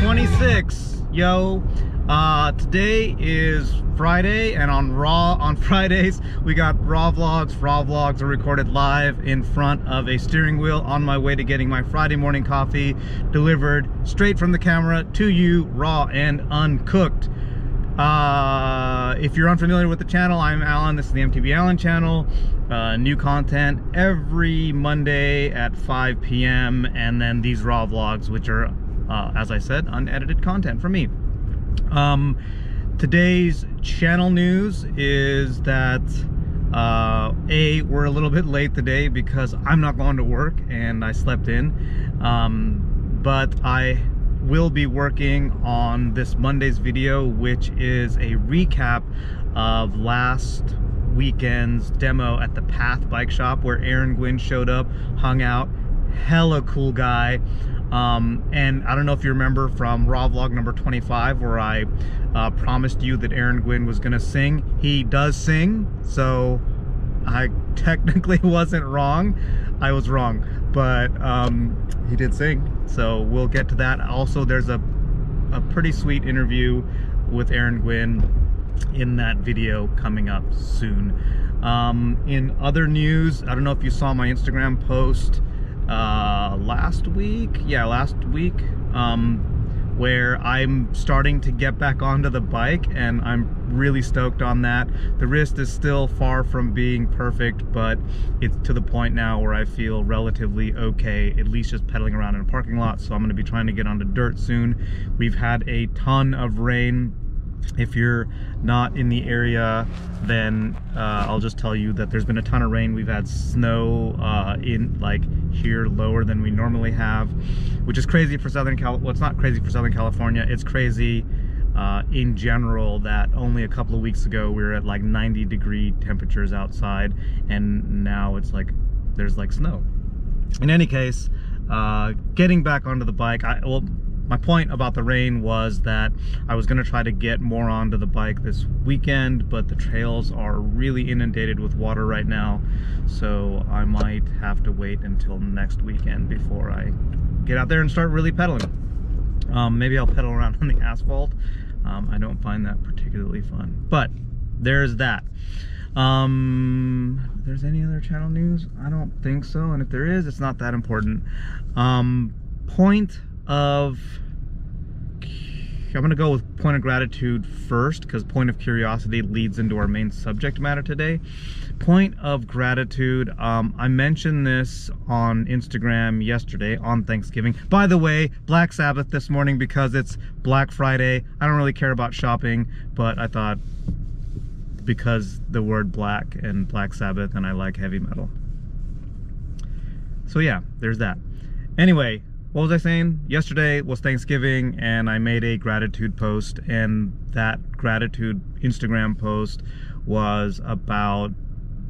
26, yo. Today is Friday, and on Fridays we got raw vlogs. Raw vlogs are recorded live in front of a steering wheel on my way to getting my Friday morning coffee delivered straight from the camera to you, raw and uncooked. If you're unfamiliar with the channel, I'm Alan. This is the MTV Alan channel. New content every Monday at 5 p.m. and then these raw vlogs, which are, as I said, unedited content for me. Today's channel news is that we're a little bit late today because I'm not going to work and I slept in, but I will be working on this Monday's video, which is a recap of last weekend's demo at the Path bike shop where Aaron Gwin showed up, hung out. Hella cool guy. And I don't know if you remember from raw vlog number 25 where I promised you that Aaron Gwin was gonna sing. He does sing, so I technically wasn't wrong. I was wrong, but he did sing, so we'll get to that. Also, there's a pretty sweet interview with Aaron Gwin in that video coming up soon. In other news, I don't know if you saw my Instagram post last week, where I'm starting to get back onto the bike, and I'm really stoked on that. The wrist is still far from being perfect, but it's to the point now where I feel relatively okay, at least just pedaling around in a parking lot. So I'm going to be trying to get onto dirt soon. We've had a ton of rain. If you're not in the area, then I'll just tell you that there's been a ton of rain. We've had snow in like here lower than we normally have, which is crazy for Southern California. Well, it's not crazy for Southern California. It's crazy in general that only a couple of weeks ago we were at like 90-degree temperatures outside, and now it's like there's like snow. In any case, getting back onto the bike, my point about the rain was that I was going to try to get more onto the bike this weekend, but the trails are really inundated with water right now, so I might have to wait until next weekend before I get out there and start really pedaling. Maybe I'll pedal around on the asphalt. I don't find that particularly fun, but there's that. If there's any other channel news? I don't think so, and if there is, it's not that important. I'm gonna go with point of gratitude first, because point of curiosity leads into our main subject matter today. Point of gratitude, I mentioned this on Instagram yesterday on Thanksgiving. By the way, Black Sabbath this morning because it's Black Friday. I don't really care about shopping, but I thought because the word black and Black Sabbath, and I like heavy metal. So yeah, there's that. Anyway, what was I saying? Yesterday was Thanksgiving, and I made a gratitude post, and that gratitude Instagram post was about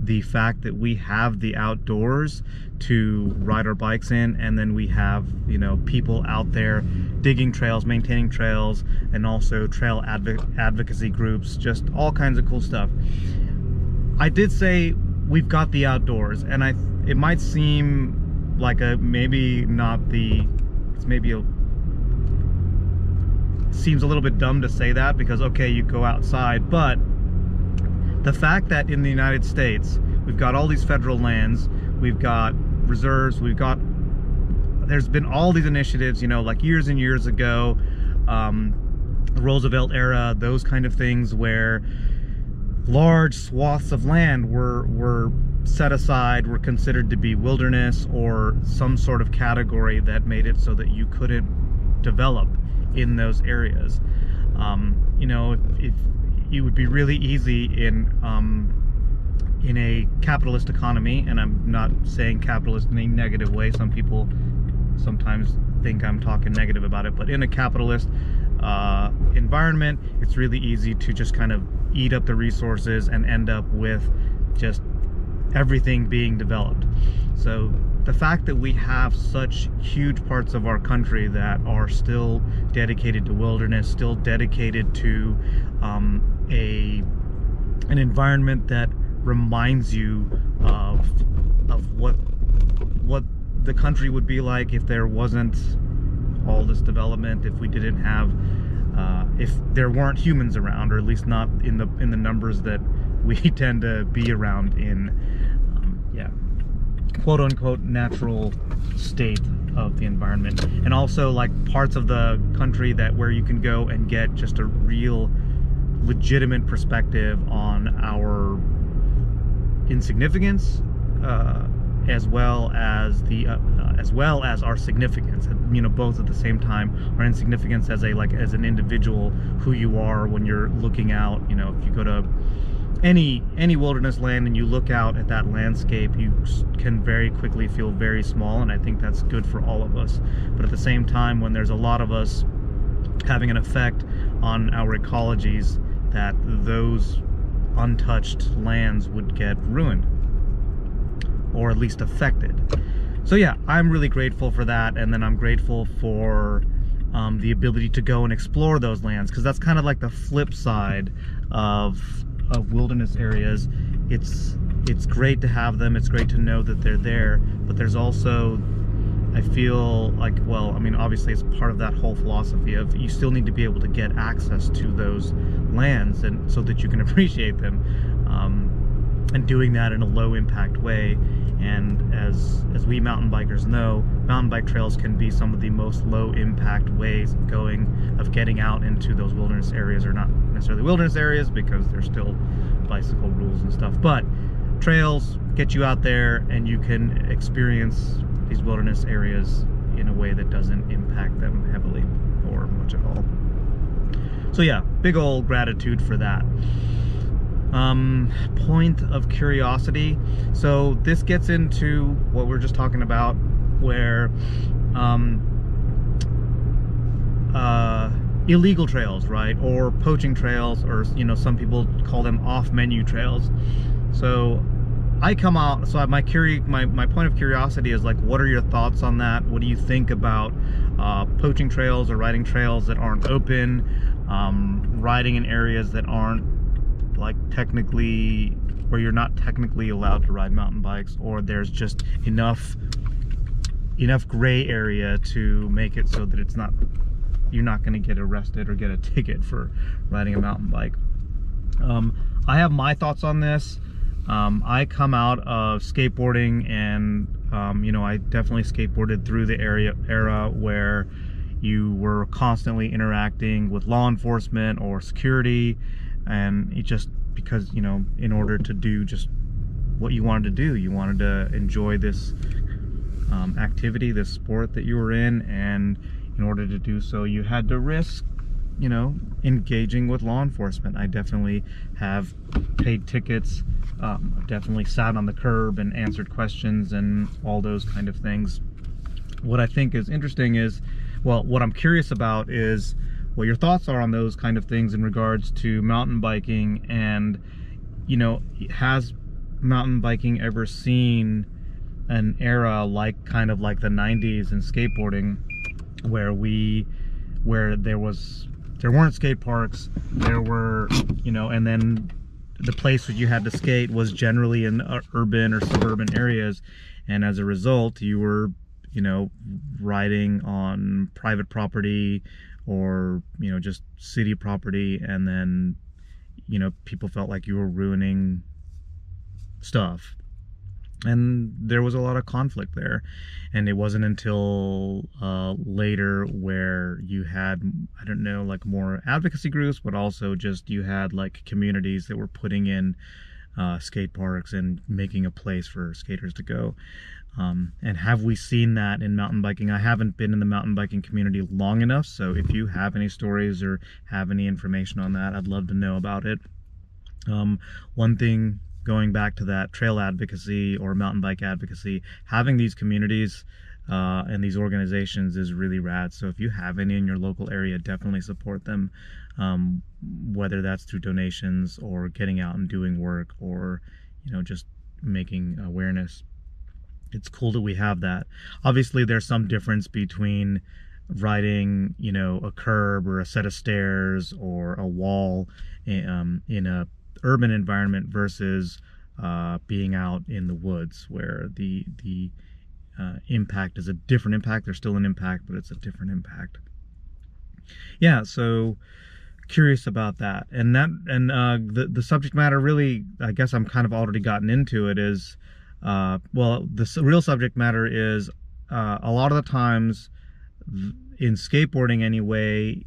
the fact that we have the outdoors to ride our bikes in, and then we have, you know, people out there digging trails, maintaining trails, and also trail advocacy groups, just all kinds of cool stuff. I did say we've got the outdoors, and it might seem like seems a little bit dumb to say that, because okay, you go outside, but the fact that in the United States we've got all these federal lands, we've got reserves, there's been all these initiatives, you know, like years and years ago, the Roosevelt era, those kind of things, where large swaths of land were set aside, were considered to be wilderness or some sort of category that made it so that you couldn't develop in those areas. You know, if it would be really easy in a capitalist economy, and I'm not saying capitalist in a negative way, some people sometimes think I'm talking negative about it, but in a capitalist environment, it's really easy to just kind of eat up the resources and end up with just everything being developed. So the fact that we have such huge parts of our country that are still dedicated to wilderness, still dedicated to an environment that reminds you of what the country would be like if there wasn't all this development if we didn't have, if there weren't humans around, or at least not in the numbers that we tend to be around in, yeah, quote unquote natural state of the environment. And also like parts of the country where you can go and get just a real legitimate perspective on our insignificance, as well as our significance, you know, both at the same time. Our insignificance as an individual, who you are when you're looking out. You know, if you go to any wilderness land and you look out at that landscape, you can very quickly feel very small, and I think that's good for all of us. But at the same time, when there's a lot of us having an effect on our ecologies, that those untouched lands would get ruined, or at least affected. So yeah, I'm really grateful for that, and then I'm grateful for the ability to go and explore those lands, because that's kind of like the flip side of wilderness areas. It's great to have them, it's great to know that they're there, but there's also, I feel like, well, I mean, obviously it's part of that whole philosophy of you still need to be able to get access to those lands, and so that you can appreciate them, and doing that in a low impact way. And as we mountain bikers know, mountain bike trails can be some of the most low impact ways of getting out into those wilderness areas, or not necessarily wilderness areas because there's still bicycle rules and stuff, but trails get you out there and you can experience these wilderness areas in a way that doesn't impact them heavily or much at all. So yeah, big old gratitude for that. Point of curiosity. So this gets into what we're just talking about, where illegal trails, right? Or poaching trails, or, you know, some people call them off-menu trails. So I come out, so my point of curiosity is like, what are your thoughts on that? What do you think about poaching trails, or riding trails that aren't open, riding in areas that aren't like technically, where you're not technically allowed to ride mountain bikes, or there's just enough gray area to make it so that it's not, you're not going to get arrested or get a ticket for riding a mountain bike. I have my thoughts on this. I come out of skateboarding, and you know, I definitely skateboarded through the era where you were constantly interacting with law enforcement or security, and it just, because, you know, in order to do just what you wanted to do, you wanted to enjoy this activity, this sport that you were in, and in order to do so, you had to risk, you know, engaging with law enforcement. I definitely have paid tickets, definitely sat on the curb and answered questions and all those kind of things. What I think is interesting is, well, what I'm curious about is what your thoughts are on those kind of things in regards to mountain biking. And, you know, has mountain biking ever seen an era like, kind of like the 90s in skateboarding, where there weren't skate parks, there were, you know, and then the place where you had to skate was generally in urban or suburban areas, and as a result you were, you know, riding on private property, or, you know, just city property, and then, you know, people felt like you were ruining stuff, and there was a lot of conflict there. And it wasn't until later where you had, I don't know, like more advocacy groups, but also just you had like communities that were putting in skate parks and making a place for skaters to go. And have we seen that in mountain biking? I haven't been in the mountain biking community long enough, so if you have any stories or have any information on that, I'd love to know about it. One thing, going back to that trail advocacy or mountain bike advocacy, having these communities and these organizations is really rad. So if you have any in your local area, definitely support them, whether that's through donations or getting out and doing work, or, you know, just making awareness. It's cool that we have that. Obviously there's some difference between riding, you know, a curb or a set of stairs or a wall in a urban environment versus being out in the woods, where the impact is a different impact. There's still an impact, but it's a different impact. Yeah, so curious about that. And the subject matter, really, I guess I'm kind of already gotten into it, is well, the real subject matter is a lot of the times in skateboarding anyway,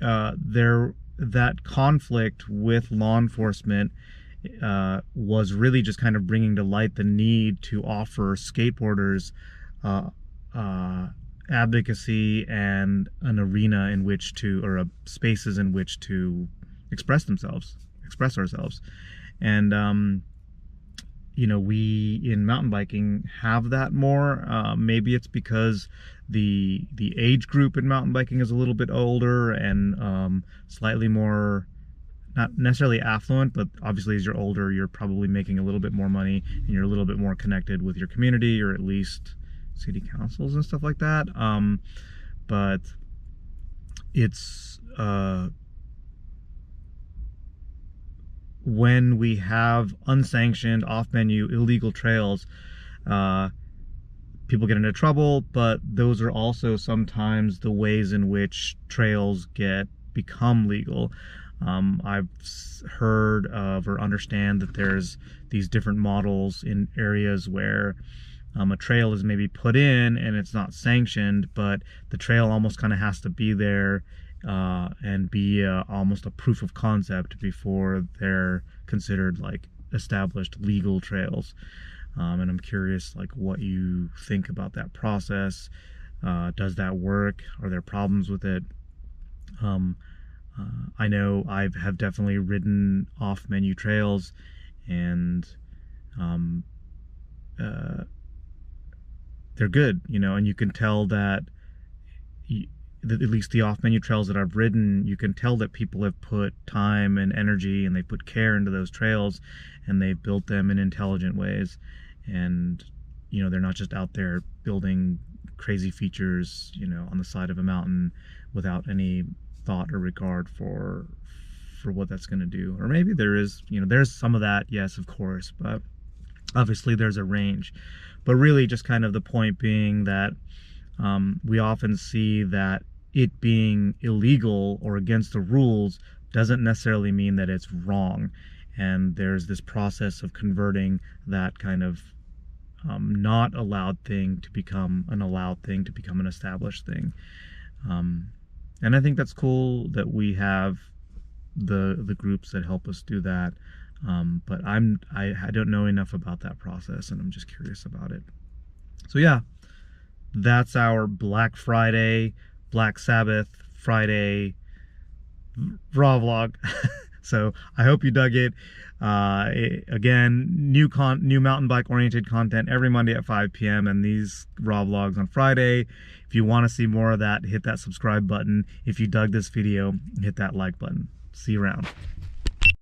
that conflict with law enforcement was really just kind of bringing to light the need to offer skateboarders advocacy and an arena in which to, or spaces in which to express ourselves. And you know, we in mountain biking have that more. Maybe it's because the age group in mountain biking is a little bit older and slightly more, not necessarily affluent, but obviously as you're older, you're probably making a little bit more money and you're a little bit more connected with your community, or at least city councils and stuff like that. But it's when we have unsanctioned, off-menu, illegal trails, people get into trouble, but those are also sometimes the ways in which trails become legal. I've heard of or understand that there's these different models in areas where a trail is maybe put in and it's not sanctioned, but the trail almost kind of has to be there and be almost a proof of concept before they're considered like established legal trails. And I'm curious, like, what you think about that process. Does that work? Are there problems with it? I know I have definitely ridden off-menu trails, and they're good, you know, and you can tell that, at least the off-menu trails that I've ridden, you can tell that people have put time and energy and they put care into those trails, and they've built them in intelligent ways. And, you know, they're not just out there building crazy features, you know, on the side of a mountain without any thought or regard for what that's going to do. Or maybe there is, you know, there's some of that, yes, of course, but obviously there's a range. But really just kind of the point being that we often see that it being illegal or against the rules doesn't necessarily mean that it's wrong. And there's this process of converting that kind of not allowed thing to become an allowed thing, to become an established thing. And I think that's cool that we have the groups that help us do that. But I don't know enough about that process, and I'm just curious about it. So yeah, that's our Black Friday, Black Sabbath Friday raw vlog. So I hope you dug it. Again, new mountain bike oriented content every Monday at 5 p.m. and these raw vlogs on Friday. If you want to see more of that, hit that subscribe button. If you dug this video, hit that like button. See you around.